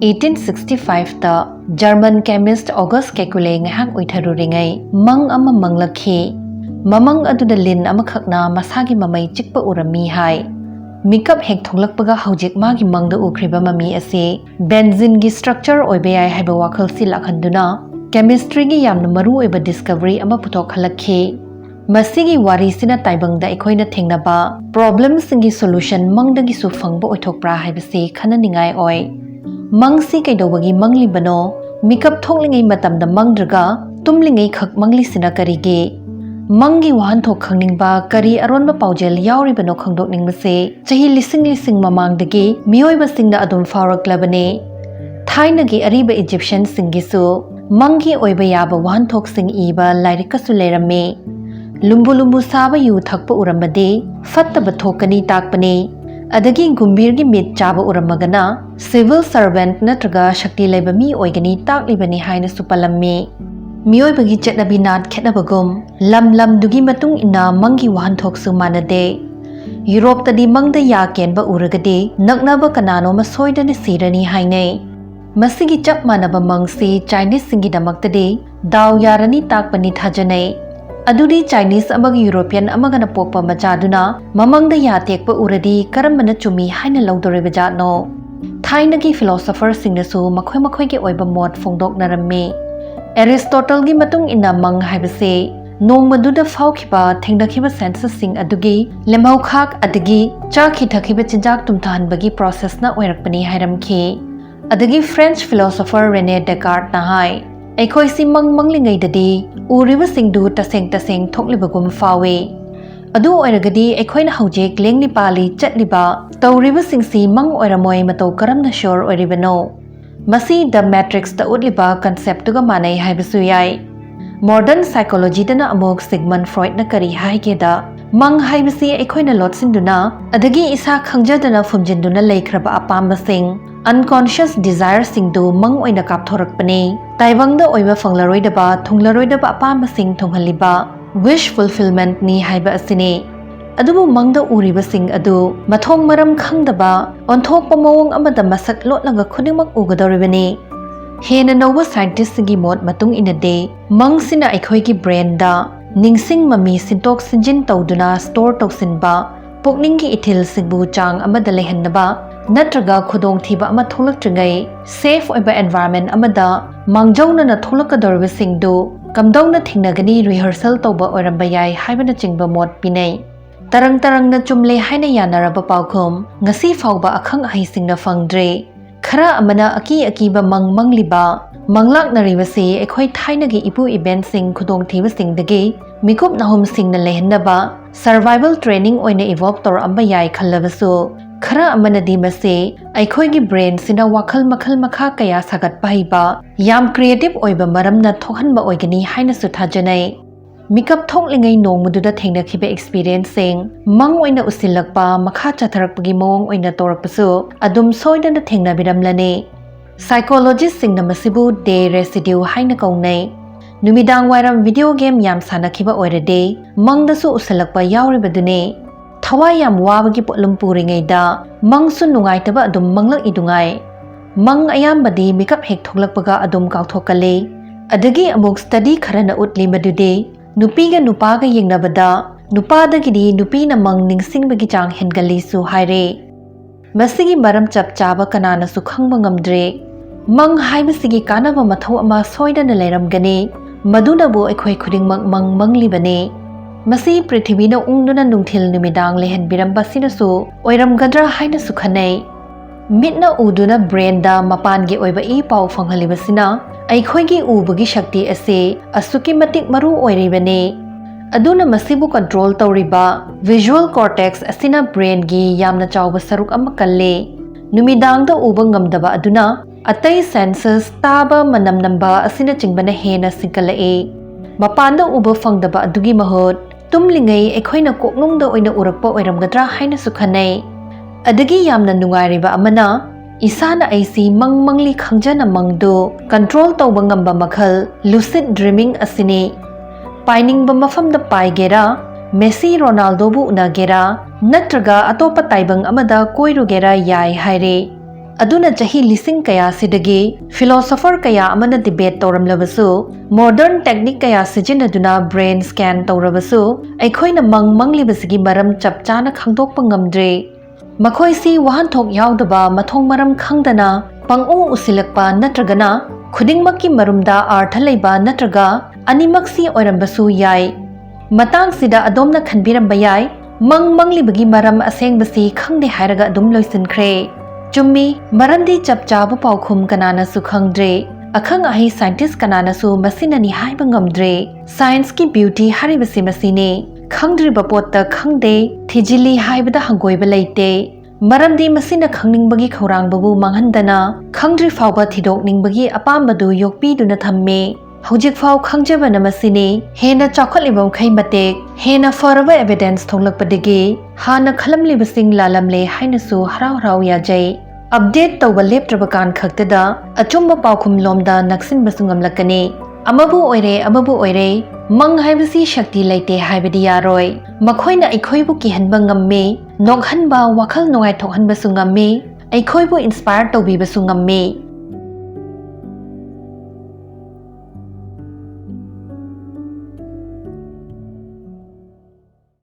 1865 ta German chemist August Kekule ngahak uitharuringai mang ama manglakhi mamang aduda lin amakhakna masagi mamai chikpa urami hai mikap hek tholakpaga haujik magi mangda ukriba mami ase benzene gi structure oibe ai haiba wakhal si lakhanduna chemistry gi yamna maru oiba discovery ama puthok halakhi masigi wari sina taibangda ekhoina thengnaba problem singi solution mangdagi su phangba oithokpra haibase khananingai oi mangsi kaidobagi manglibano mikap thoklingai matamda mangdraga tumlingai khak mangli sina karige mangi wahan thok khangningba kari aronba paujel yauribano khangdokningbase chahi lising mamangdagi miyoiba singna adum fawraklabane thainagi ariba Egyptian singisu mangi oiba yaba wahan thok sing iba lairikasu leirame lumbu saba yu thakpa urambade fattaba thokani takpane adagi gumbirgi mit chaba uramagana civil servant natraga shakti laiba mi oigani taklibani haina supalamme miyoibagi chetnabi nat khetnabagum lam dugi matung ina mangi wahan thok su manade Europe tadi mangda ya kenba uragade naknaba kanano masoidani sirani hainai masigi chap manaba mangsi Chinese singi damaktade daw yarani takpani thajanai adudi Chinese amag European amagana pokpa majaduna mamangda ya tekpa uradi karambana chumi haina laudoreba jatno thainagi philosopher singnasu makhoi ge oiba mot phongdok naramme Aristotle gi matung ina mang haibase nong maduda faukhiba thengdakhiba senses sing adugi lemhau khak adagi chakhi thakhiba chinjak tumthan bagi process na oirakpani hairamkhi adagi French philosopher René Descartes na hai aikoi si manglingai dadi uriba singdu taseng thoklibagum fawe adu oiragadi aikhoina haujek lengni pali chatliba tawriba singsi mang oiramoi matau karamna sure oiribano masi the matrix ta utliba concept tuga manai haibasu yai modern psychology dana amok Sigmund Freud na kari haigeda mang haibasi aikhoina lotsinduna adagi isa khangjadana fumjinduna leikraba apamba sing unconscious desire singdu mang oina kapthorakpane taibangda oiba fanglaroidaba thunglaroidaba apamba sing thonghaliba wish fulfillment ni haiba asine adubu mangda uriba sing adu mathong maram khangdaba onthokpa mawong amada masak lotlaga khudingmak ugadoribani hena nowa scientist gi mod matung inade mangsina aikhoi gi brain da ningsing mami sintok sinjin tawduna store toksinba pokning gi ithil singbu chang amada lehanaba natraga khudong thiba ama tholaktrigai safe oiba environment amada mangjawna na tholakadorba singdu kamdawna thingnagani rehearsal tawba oiramba yai haibana chingba mod pinai tarang na chumle haina yanaraba paukhum ngasi fawba akhang ahi singna fangdre khara amana akiba mangliba manglaknaribase ekhoi thainagi ipu event sing khudong thiba singdagi mikup nahum singna lehnaba survival training oina evolve tor amba yai khallabasu khara amanadi mase aikhoi gi brain sina wakhal makhal makha kaya sagat pahiba yam creative oiba maramna thokhanba oigani haina su thajanai mikap thoklingai nongmududa thengnakiba experiencing mang oina usilakpa makha chatharakpagi mawong oina torakpasu adum soidana thengnabiramlane psychologist singna masibu day residue haina kaunai numidang wairam video game yam sanakiba oirade mangdasu usalakpa yauribadune thawai yam wabagi potlum puringai da mangsu nungaitaba adum manglak idungai mang ayambadi mikap hek thoklakpaga adum kauthokale adagi amuk study kharana utli madude nupiga nupaga yengnabada nupadagidi nupina mang ningsingbagi chang hengali su haire masigi maram chap chaba kanana su khangba ngamdre mang haibasigi kanaba mathau ama soidana leiramgani madunabu aikhoi khudingmak manglibane masi prithibina ungduna nungthil numidang lehen biramba sinasu oiramgadra haina sukhanai mitna uduna brain da mapan gi oiba e pau fanghalibasina aikhoi gi ubagi shakti ase asuki matik maru oiribane aduna masibu control tawriba visual cortex asina brain gi yamna chawba saruk ama kalle numidang da uba ngamdaba aduna atai senses taba manam namba asina chingbana hena singkalae mapanda uba fangdaba adugi mahot tumlingai ekhoina koknungda oina urakpa oiramgadra haina sukhanai adagi yamna nungairiba amana isana aisi mangli khangjana mangdo control tawba ngamba makhal lucid dreaming asini painingba mafamda paigera Messi Ronaldo bu unagera natraga atopa taibang amada koirugera yai haire aduna chahi lising kaya sidagi philosopher kaya amana debate tawramlabasu modern technique kaya sijinaduna brain scan tawrabasu aikhoina manglibasigi maram chapchana khangdokpa ngamdre makhoi si wahanthok yaudaba mathong maram khangdana pangu usilakpa natragana khudingmakki marumda artha leiba natraga animaksi oirambasu yai matang sida adomna khanbiramba yai manglibagi maram asengbasi khangde hairaga adum loisinkhre chummi maramdi chapchaba paukhum kanana su khangdre akhang ahi scientist kanana su masinani haiba ngamdre science ki beauty haribasi masine khangdri bapotta khangde thijili haibada hangoiba leite maramdi masina khangningbagi khorangbabu manghandana khangdri fawba thidok ningbagi apambadu yokpi duna thamme hojik faw khangjabana masine hena chakhaliba khai matek hena faraba evidence tholakpadigi hana khalamlibasing lalamle hainasu harau yajai update tawba leptraba kan khaktada achumba paukhum lomda naksin basungamlakani amabu oire mang haibasi shakti leite haibadi yaroi makhoina aikhoibu kihanba ngamme nokhanba wakhal nongai thokhanba sungamme aikhoibu inspire tawbiba sungamme